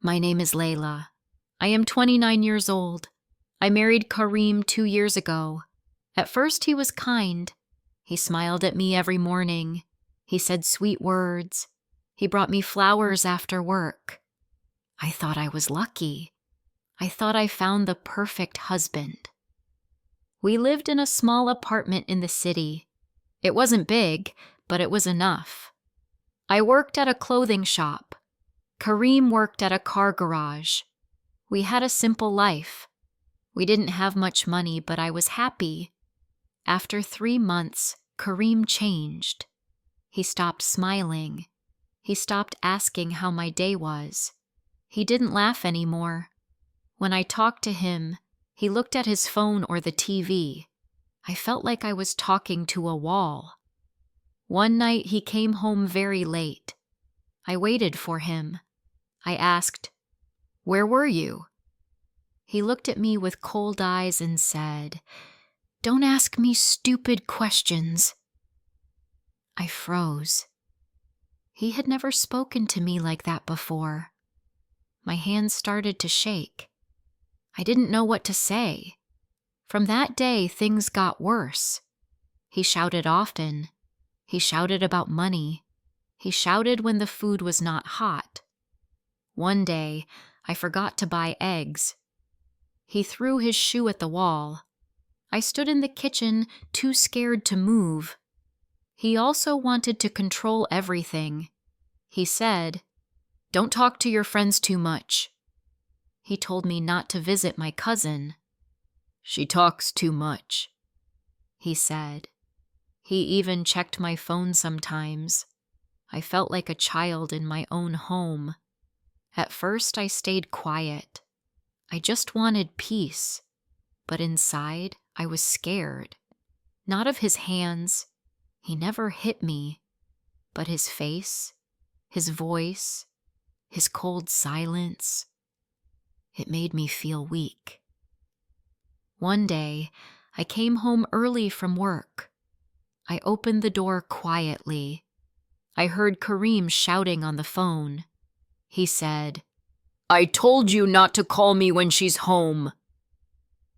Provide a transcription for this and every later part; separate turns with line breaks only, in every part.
My name is Laila. I am 29 years old. I married Kareem 2 years ago. At first he was kind. He smiled at me every morning. He said sweet words. He brought me flowers after work. I thought I was lucky. I thought I found the perfect husband. We lived in a small apartment in the city. It wasn't big, but it was enough. I worked at a clothing shop. Kareem worked at a car garage. We had a simple life. We didn't have much money, but I was happy. After 3 months, Kareem changed. He stopped smiling. He stopped asking how my day was. He didn't laugh anymore. When I talked to him, he looked at his phone or the TV. I felt like I was talking to a wall. One night he came home very late. I waited for him. I asked, "Where were you?" He looked at me with cold eyes and said, "Don't ask me stupid questions." I froze. He had never spoken to me like that before. My hands started to shake. I didn't know what to say. From that day, things got worse. He shouted often. He shouted about money. He shouted when the food was not hot. One day, I forgot to buy eggs. He threw his shoe at the wall. I stood in the kitchen, too scared to move. He also wanted to control everything. He said, "Don't talk to your friends too much." He told me not to visit my cousin. "She talks too much," he said. He even checked my phone sometimes. I felt like a child in my own home. At first, I stayed quiet. I just wanted peace. But inside, I was scared. Not of his hands. He never hit me. But his face, his voice, his cold silence. It made me feel weak. One day, I came home early from work. I opened the door quietly. I heard Kareem shouting on the phone. He said, "I told you not to call me when she's home."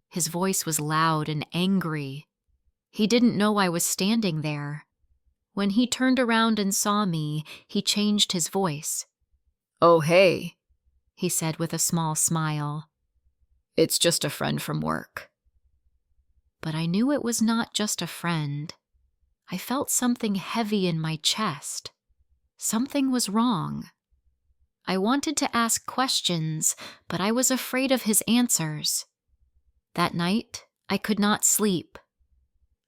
His voice was loud and angry. He didn't know I was standing there. When he turned around and saw me, he changed his voice. "Oh, hey," he said with a small smile. "It's just a friend from work." But I knew it was not just a friend. I felt something heavy in my chest. Something was wrong. I wanted to ask questions, but I was afraid of his answers. That night, I could not sleep.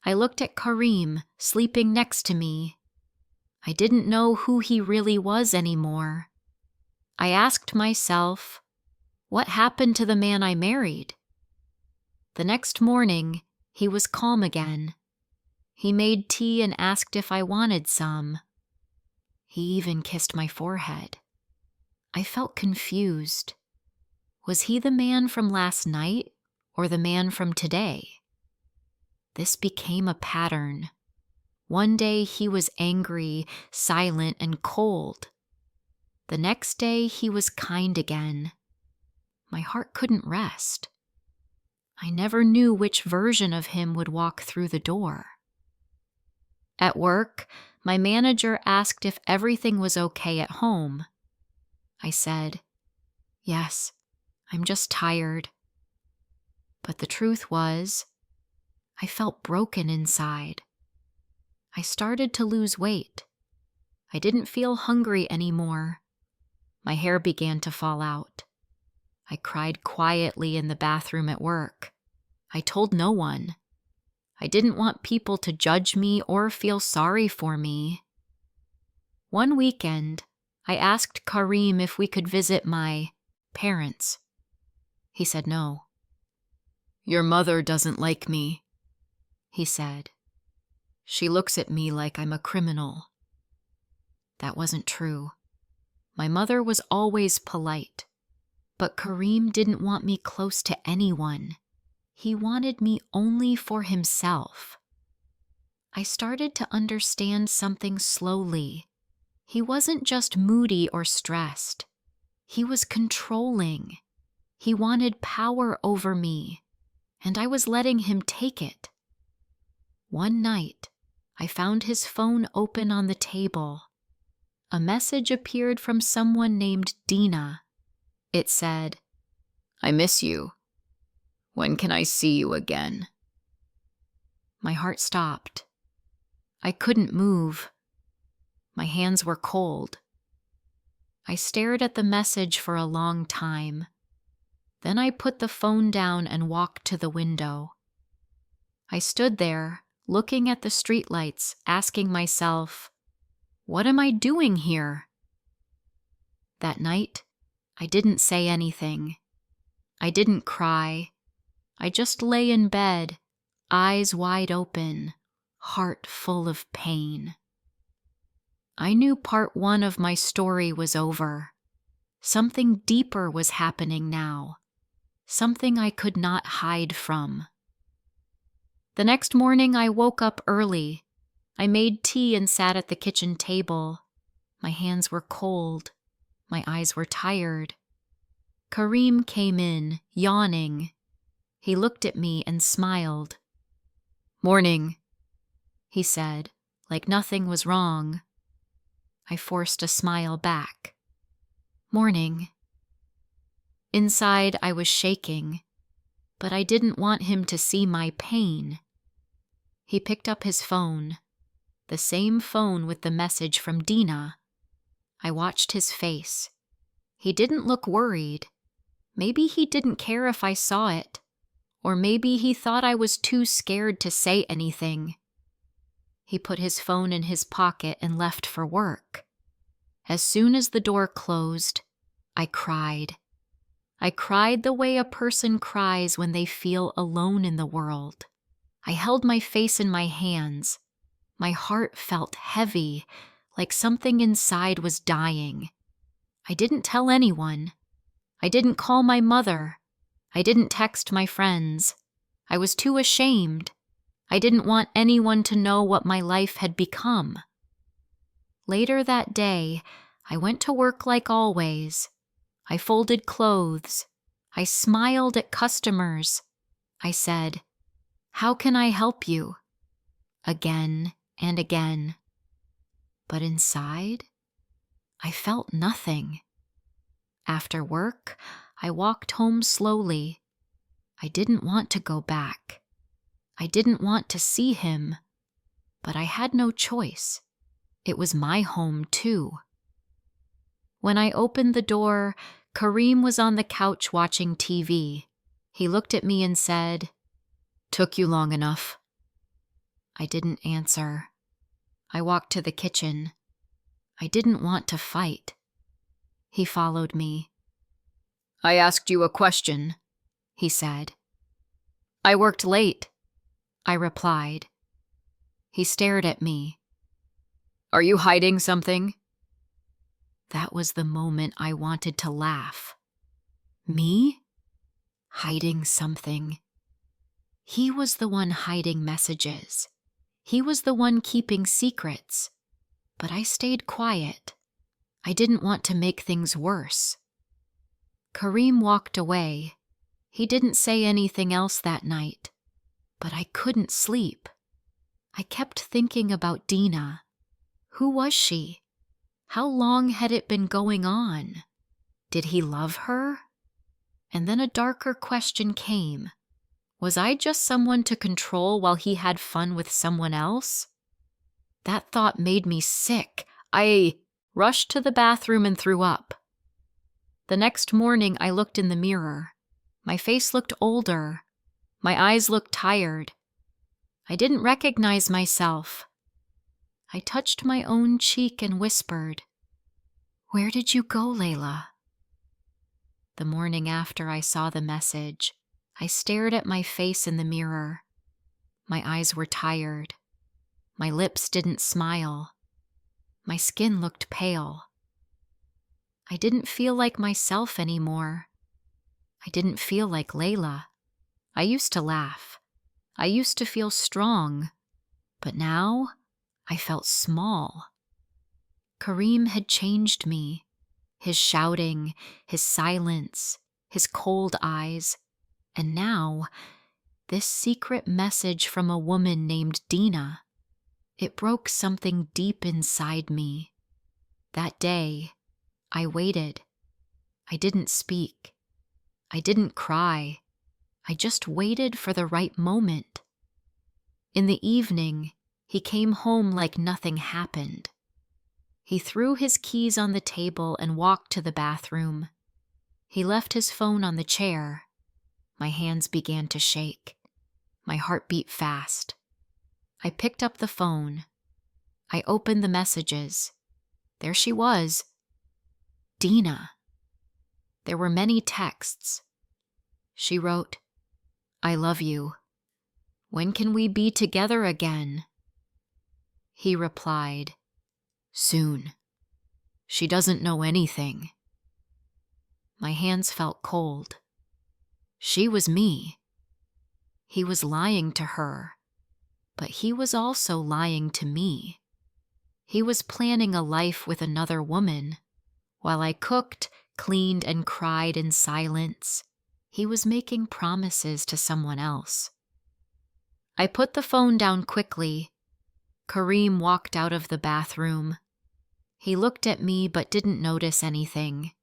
I looked at Kareem, sleeping next to me. I didn't know who he really was anymore. I asked myself, what happened to the man I married? The next morning, he was calm again. He made tea and asked if I wanted some. He even kissed my forehead. I felt confused. Was he the man from last night or the man from today? This became a pattern. One day he was angry, silent, and cold. The next day he was kind again. My heart couldn't rest. I never knew which version of him would walk through the door. At work, my manager asked if everything was okay at home. I said, "Yes, I'm just tired." But the truth was, I felt broken inside. I started to lose weight. I didn't feel hungry anymore. My hair began to fall out. I cried quietly in the bathroom at work. I told no one. I didn't want people to judge me or feel sorry for me. One weekend, I asked Kareem if we could visit my parents. He said no. "Your mother doesn't like me," he said. "She looks at me like I'm a criminal." That wasn't true. My mother was always polite. But Kareem didn't want me close to anyone. He wanted me only for himself. I started to understand something slowly. He wasn't just moody or stressed. He was controlling. He wanted power over me, and I was letting him take it. One night, I found his phone open on the table. A message appeared from someone named Dina. It said, "I miss you. When can I see you again?" My heart stopped. I couldn't move. My hands were cold. I stared at the message for a long time. Then I put the phone down and walked to the window. I stood there, looking at the streetlights, asking myself, what am I doing here? That night, I didn't say anything. I didn't cry. I just lay in bed, eyes wide open, heart full of pain. I knew part one of my story was over. Something deeper was happening now. Something I could not hide from. The next morning, I woke up early. I made tea and sat at the kitchen table. My hands were cold. My eyes were tired. Kareem came in, yawning. He looked at me and smiled. "Morning," he said, like nothing was wrong. I forced a smile back. "Morning." Inside, I was shaking, but I didn't want him to see my pain. He picked up his phone, the same phone with the message from Dina. I watched his face. He didn't look worried. Maybe he didn't care if I saw it, or maybe he thought I was too scared to say anything. He put his phone in his pocket and left for work. As soon as the door closed, I cried. I cried the way a person cries when they feel alone in the world. I held my face in my hands. My heart felt heavy, like something inside was dying. I didn't tell anyone. I didn't call my mother. I didn't text my friends. I was too ashamed. I didn't want anyone to know what my life had become. Later that day, I went to work like always. I folded clothes. I smiled at customers. I said, "How can I help you?" Again and again. But inside, I felt nothing. After work, I walked home slowly. I didn't want to go back. I didn't want to see him, but I had no choice. It was my home too. When I opened the door, Kareem was on the couch watching TV. He looked at me and said, "Took you long enough." I didn't answer. I walked to the kitchen. I didn't want to fight. He followed me. "I asked you a question," he said. "I worked late," I replied. He stared at me. "Are you hiding something?" That was the moment I wanted to laugh. Me? Hiding something. He was the one hiding messages. He was the one keeping secrets. But I stayed quiet. I didn't want to make things worse. Kareem walked away. He didn't say anything else that night. But I couldn't sleep. I kept thinking about Dina. Who was she? How long had it been going on? Did he love her? And then a darker question came. Was I just someone to control while he had fun with someone else? That thought made me sick. I rushed to the bathroom and threw up. The next morning, I looked in the mirror. My face looked older. My eyes looked tired. I didn't recognize myself. I touched my own cheek and whispered, "Where did you go, Laila?" The morning after I saw the message, I stared at my face in the mirror. My eyes were tired. My lips didn't smile. My skin looked pale. I didn't feel like myself anymore. I didn't feel like Laila. I used to laugh. I used to feel strong. But now, I felt small. Kareem had changed me. His shouting, his silence, his cold eyes, and now, this secret message from a woman named Dina. It broke something deep inside me. That day, I waited. I didn't speak. I didn't cry. I just waited for the right moment. In the evening, he came home like nothing happened. He threw his keys on the table and walked to the bathroom. He left his phone on the chair. My hands began to shake. My heart beat fast. I picked up the phone. I opened the messages. There she was. Dina. There were many texts. She wrote, "I love you. When can we be together again?" He replied, "Soon. She doesn't know anything." My hands felt cold. She was me. He was lying to her, but he was also lying to me. He was planning a life with another woman. While I cooked, cleaned, and cried in silence, he was making promises to someone else. I put the phone down quickly. Kareem walked out of the bathroom. He looked at me but didn't notice anything.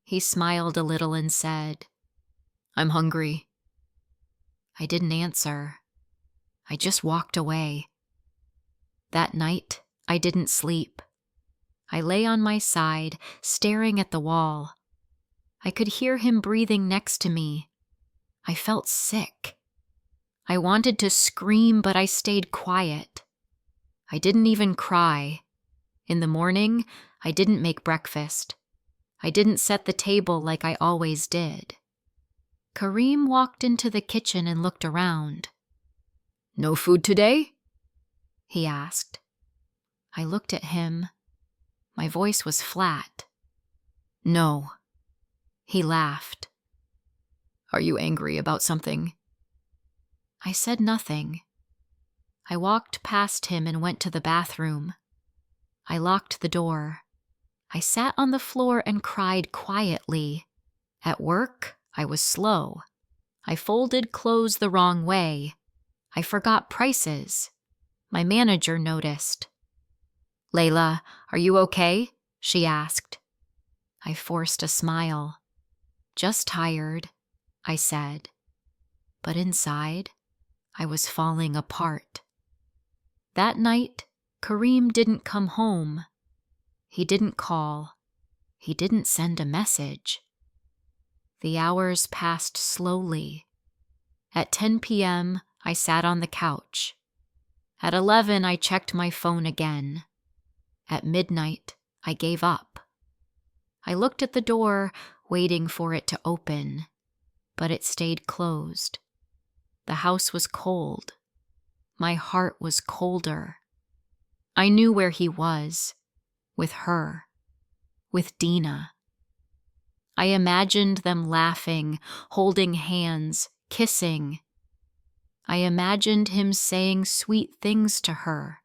He smiled a little and said, "I'm hungry." I didn't answer. I just walked away. That night, I didn't sleep. I lay on my side, staring at the wall. I could hear him breathing next to me. I felt sick. I wanted to scream, but I stayed quiet. I didn't even cry. In the morning, I didn't make breakfast. I didn't set the table like I always did. Kareem walked into the kitchen and looked around. "No food today?" he asked. I looked at him. My voice was flat. "No." He laughed. "Are you angry about something?" I said nothing. I walked past him and went to the bathroom. I locked the door. I sat on the floor and cried quietly. At work, I was slow. I folded clothes the wrong way. I forgot prices. My manager noticed. "Laila, are you okay?" she asked. I forced a smile. "Just tired," I said. But inside, I was falling apart. That night, Kareem didn't come home. He didn't call. He didn't send a message. The hours passed slowly. At 10 p.m., I sat on the couch. At 11, I checked my phone again. At midnight, I gave up. I looked at the door, waiting for it to open, but it stayed closed. The house was cold. My heart was colder. I knew where he was, with her, with Dina. I imagined them laughing, holding hands, kissing. I imagined him saying sweet things to her,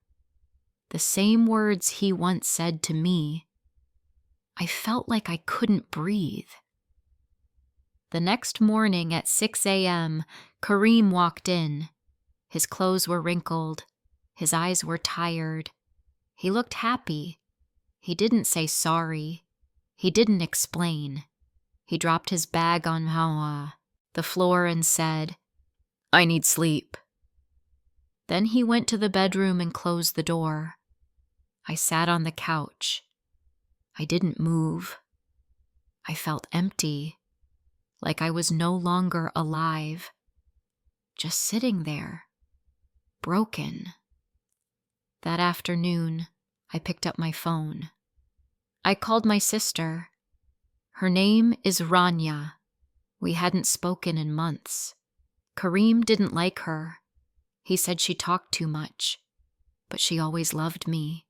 the same words he once said to me. I felt like I couldn't breathe. The next morning at 6 a.m., Kareem walked in. His clothes were wrinkled. His eyes were tired. He looked happy. He didn't say sorry. He didn't explain. He dropped his bag on the floor and said, "I need sleep." Then he went to the bedroom and closed the door. I sat on the couch. I didn't move. I felt empty, like I was no longer alive, just sitting there, broken. That afternoon, I picked up my phone. I called my sister. Her name is Rania. We hadn't spoken in months. Kareem didn't like her. He said she talked too much, but she always loved me.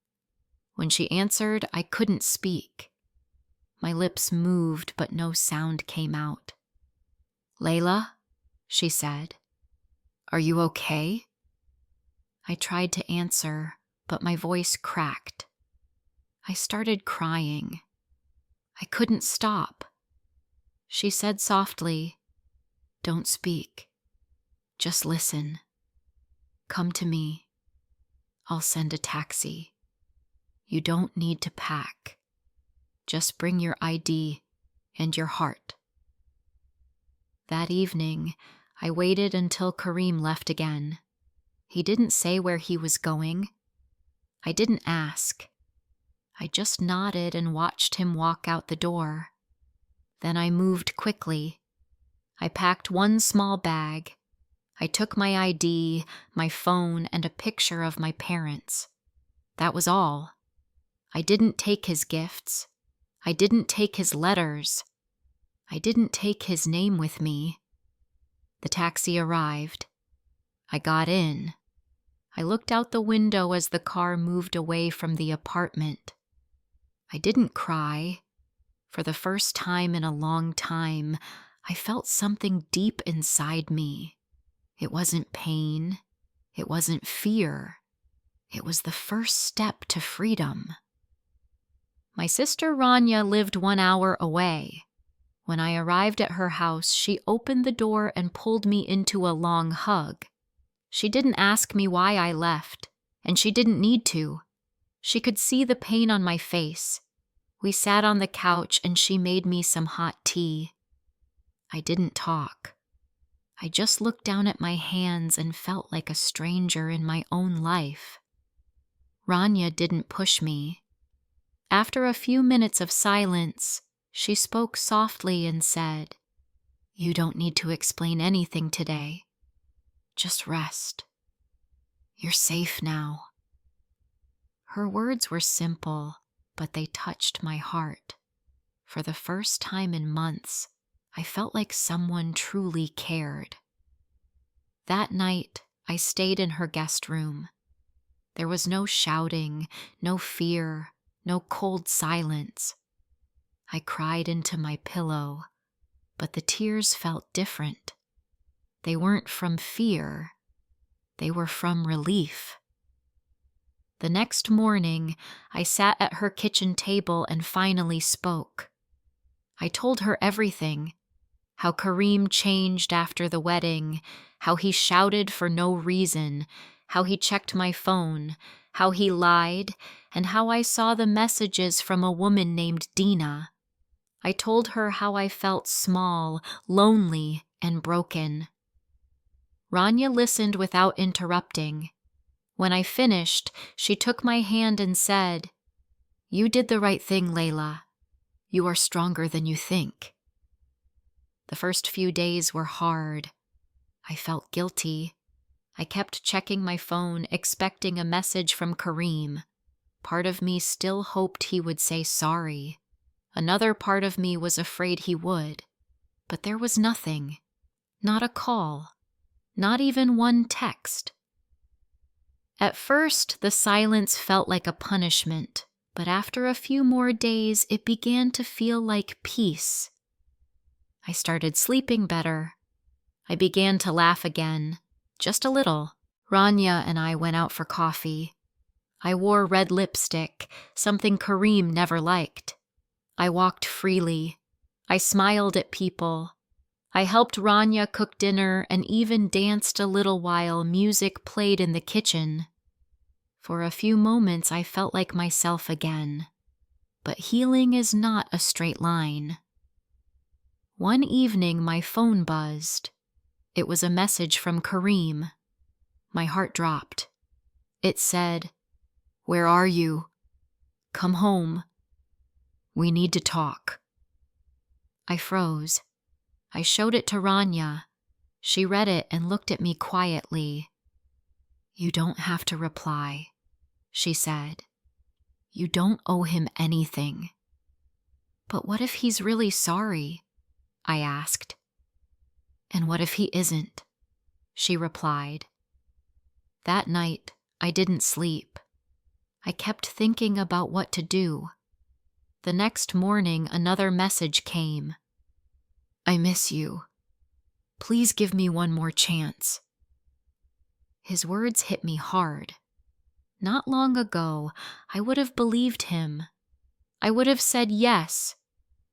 When she answered, I couldn't speak. My lips moved, but no sound came out. "Laila," she said, "are you okay?" I tried to answer, but my voice cracked. I started crying. I couldn't stop. She said softly, "Don't speak. Just listen. Come to me. I'll send a taxi. You don't need to pack. Just bring your ID and your heart." That evening, I waited until Kareem left again. He didn't say where he was going. I didn't ask. I just nodded and watched him walk out the door. Then I moved quickly. I packed one small bag. I took my ID, my phone, and a picture of my parents. That was all. I didn't take his gifts. I didn't take his letters. I didn't take his name with me. The taxi arrived. I got in. I looked out the window as the car moved away from the apartment. I didn't cry. For the first time in a long time, I felt something deep inside me. It wasn't pain. It wasn't fear. It was the first step to freedom. My sister Rania lived 1 hour away. When I arrived at her house, she opened the door and pulled me into a long hug. She didn't ask me why I left, and she didn't need to. She could see the pain on my face. We sat on the couch and she made me some hot tea. I didn't talk. I just looked down at my hands and felt like a stranger in my own life. Rania didn't push me. After a few minutes of silence, she spoke softly and said, "You don't need to explain anything today. Just rest. You're safe now." Her words were simple, but they touched my heart. For the first time in months, I felt like someone truly cared. That night, I stayed in her guest room. There was no shouting, no fear, no cold silence. I cried into my pillow, but the tears felt different. They weren't from fear. They were from relief. The next morning, I sat at her kitchen table and finally spoke. I told her everything. How Kareem changed after the wedding, how he shouted for no reason, how he checked my phone, how he lied, and how I saw the messages from a woman named Dina. I told her how I felt small, lonely, and broken. Rania listened without interrupting. When I finished, she took my hand and said, "You did the right thing, Laila. You are stronger than you think." The first few days were hard. I felt guilty. I kept checking my phone, expecting a message from Kareem. Part of me still hoped he would say sorry. Another part of me was afraid he would. But there was nothing. Not a call. Not even one text. At first, the silence felt like a punishment, but after a few more days, it began to feel like peace. I started sleeping better. I began to laugh again, just a little. Rania and I went out for coffee. I wore red lipstick, something Kareem never liked. I walked freely. I smiled at people. I helped Rania cook dinner and even danced a little while music played in the kitchen. For a few moments, I felt like myself again. But healing is not a straight line. One evening, my phone buzzed. It was a message from Kareem. My heart dropped. It said, "Where are you? Come home. We need to talk." I froze. I showed it to Rania. She read it and looked at me quietly. "You don't have to reply," she said. "You don't owe him anything." "But what if he's really sorry?" I asked. "And what if he isn't?" she replied. That night, I didn't sleep. I kept thinking about what to do. The next morning, another message came. "I miss you. Please give me one more chance." His words hit me hard. Not long ago, I would have believed him. I would have said yes.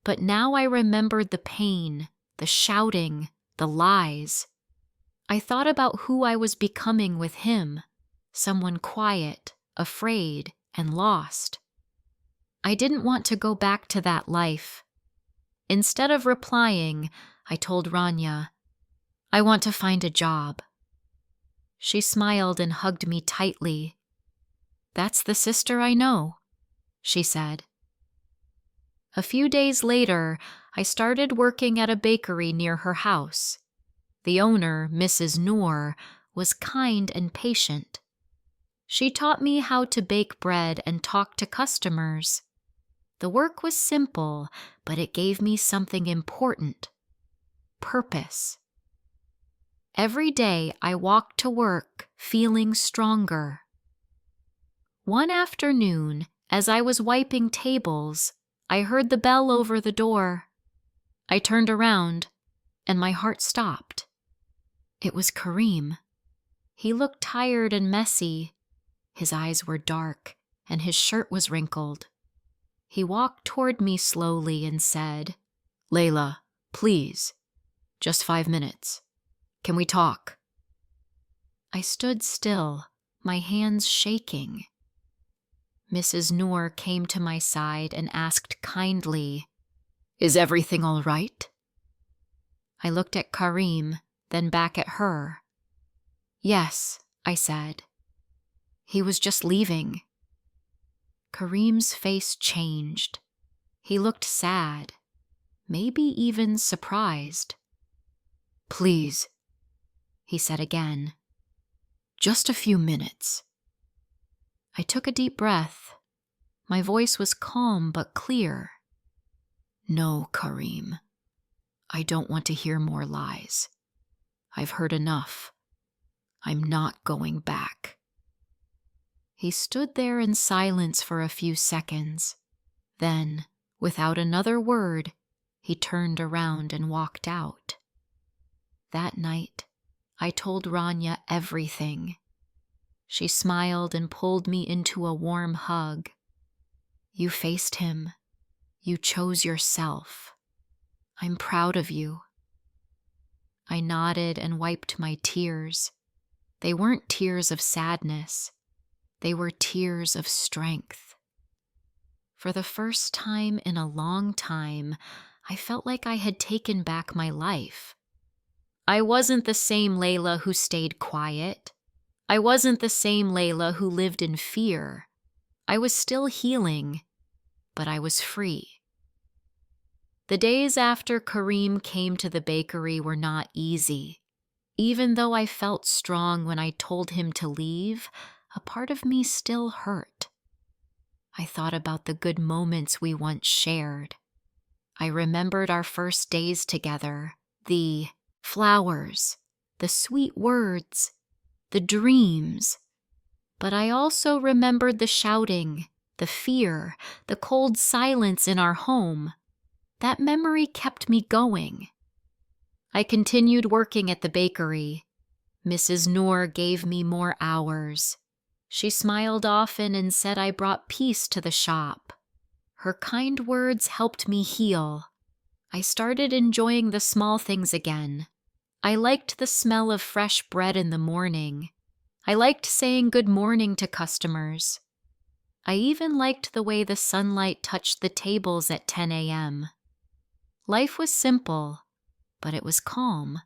But now I remembered the pain, the shouting, the lies. I thought about who I was becoming with him, someone quiet, afraid, and lost. I didn't want to go back to that life. Instead of replying, I told Rania, I want to find a job. She smiled and hugged me tightly. That's the sister I know, she said. A few days later, I started working at a bakery near her house. The owner, Mrs. Noor, was kind and patient. She taught me how to bake bread and talk to customers. The work was simple, but it gave me something important: purpose. Every day I walked to work feeling stronger. One afternoon, as I was wiping tables, I heard the bell over the door. I turned around, and my heart stopped. It was Kareem. He looked tired and messy. His eyes were dark, and his shirt was wrinkled. He walked toward me slowly and said, Laila, please, just 5 minutes. Can we talk? I stood still, my hands shaking. Mrs. Noor came to my side and asked kindly, Is everything all right? I looked at Kareem, then back at her. Yes, I said. He was just leaving. Kareem's face changed. He looked sad, maybe even surprised. Please, he said again. Just a few minutes. I took a deep breath. My voice was calm but clear. No, Kareem. I don't want to hear more lies. I've heard enough. I'm not going back. He stood there in silence for a few seconds. Then, without another word, he turned around and walked out. That night, I told Rania everything. She smiled and pulled me into a warm hug. You faced him. You chose yourself. I'm proud of you. I nodded and wiped my tears. They weren't tears of sadness. They were tears of strength. For the first time in a long time, I felt like I had taken back my life. I wasn't the same Laila who stayed quiet. I wasn't the same Laila who lived in fear. I was still healing, but I was free. The days after Kareem came to the bakery were not easy. Even though I felt strong when I told him to leave, a part of me still hurt. I thought about the good moments we once shared. I remembered our first days together, the flowers, the sweet words, the dreams. But I also remembered the shouting, the fear, the cold silence in our home. That memory kept me going. I continued working at the bakery. Mrs. Noor gave me more hours. She smiled often and said I brought peace to the shop. Her kind words helped me heal. I started enjoying the small things again. I liked the smell of fresh bread in the morning. I liked saying good morning to customers. I even liked the way the sunlight touched the tables at 10 a.m. Life was simple, but it was calm.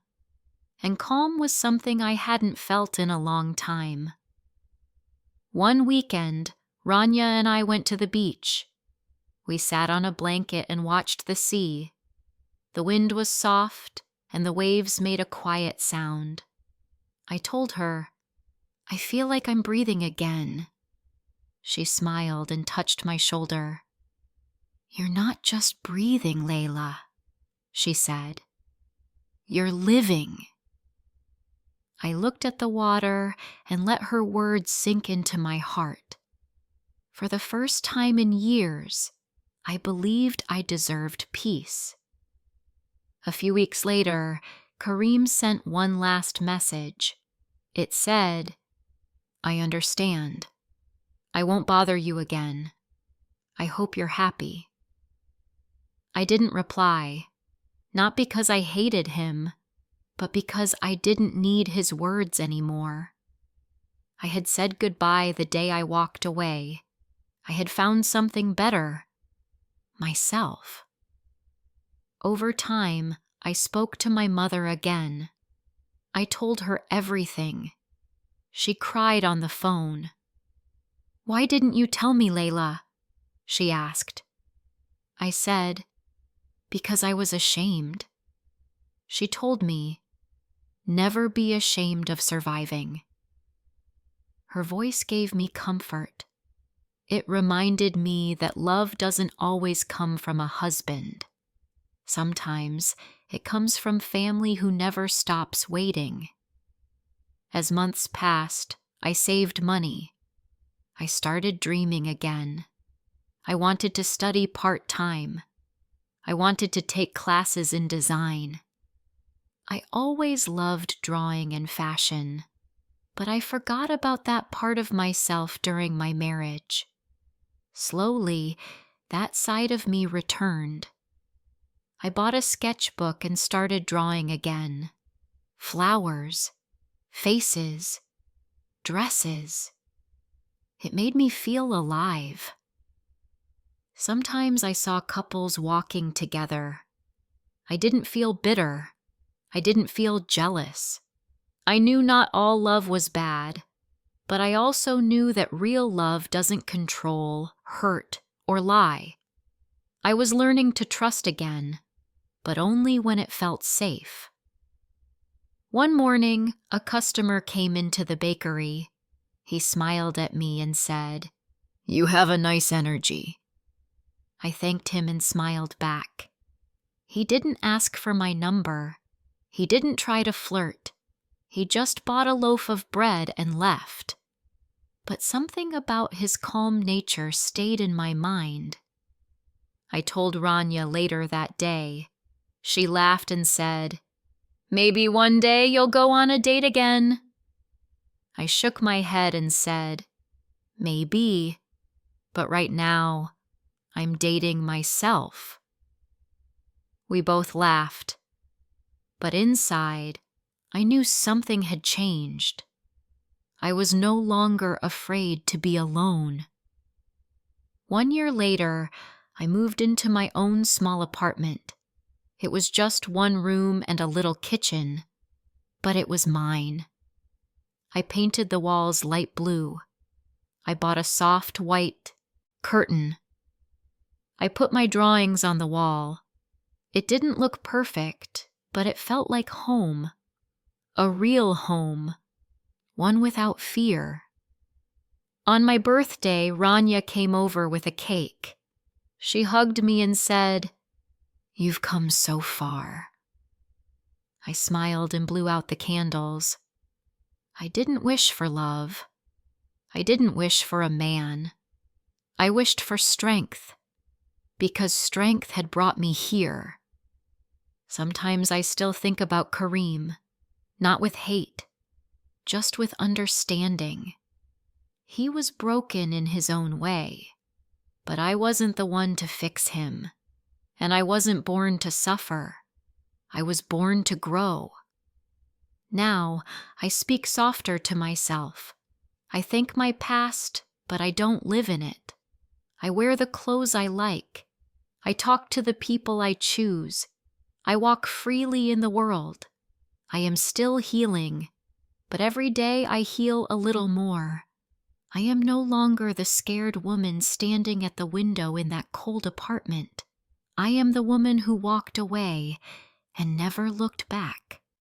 And calm was something I hadn't felt in a long time. One weekend, Rania and I went to the beach. We sat on a blanket and watched the sea. The wind was soft, and the waves made a quiet sound. I told her, I feel like I'm breathing again. She smiled and touched my shoulder. You're not just breathing, Laila, she said. You're living. I looked at the water and let her words sink into my heart. For the first time in years, I believed I deserved peace. A few weeks later, Kareem sent one last message. It said, I understand. I won't bother you again. I hope you're happy. I didn't reply, not because I hated him, but because I didn't need his words anymore. I had said goodbye the day I walked away. I had found something better, myself. Over time, I spoke to my mother again. I told her everything. She cried on the phone. "Why didn't you tell me, Laila?" she asked. I said, "Because I was ashamed." She told me, "Never be ashamed of surviving." Her voice gave me comfort. It reminded me that love doesn't always come from a husband. Sometimes it comes from family who never stops waiting. As months passed, I saved money. I started dreaming again. I wanted to study part-time. I wanted to take classes in design. I always loved drawing and fashion, but I forgot about that part of myself during my marriage. Slowly, that side of me returned. I bought a sketchbook and started drawing again. Flowers, faces, dresses. It made me feel alive. Sometimes I saw couples walking together. I didn't feel bitter. I didn't feel jealous. I knew not all love was bad, but I also knew that real love doesn't control, hurt, or lie. I was learning to trust again, but only when it felt safe. One morning, a customer came into the bakery. He smiled at me and said, "You have a nice energy." I thanked him and smiled back. He didn't ask for my number. He didn't try to flirt. He just bought a loaf of bread and left. But something about his calm nature stayed in my mind. I told Rania later that day. She laughed and said, "Maybe one day you'll go on a date again." I shook my head and said, "Maybe, but right now, I'm dating myself." We both laughed, but inside, I knew something had changed. I was no longer afraid to be alone. 1 year later, I moved into my own small apartment. It was just one room and a little kitchen, but it was mine. I painted the walls light blue. I bought a soft white curtain. I put my drawings on the wall. It didn't look perfect, but it felt like home. A real home. One without fear. On my birthday, Rania came over with a cake. She hugged me and said, "You've come so far." I smiled and blew out the candles. I didn't wish for love. I didn't wish for a man. I wished for strength, because strength had brought me here. Sometimes I still think about Kareem, not with hate, just with understanding. He was broken in his own way, but I wasn't the one to fix him, and I wasn't born to suffer. I was born to grow. Now, I speak softer to myself. I thank my past, but I don't live in it. I wear the clothes I like. I talk to the people I choose. I walk freely in the world. I am still healing, but every day I heal a little more. I am no longer the scared woman standing at the window in that cold apartment. I am the woman who walked away and never looked back.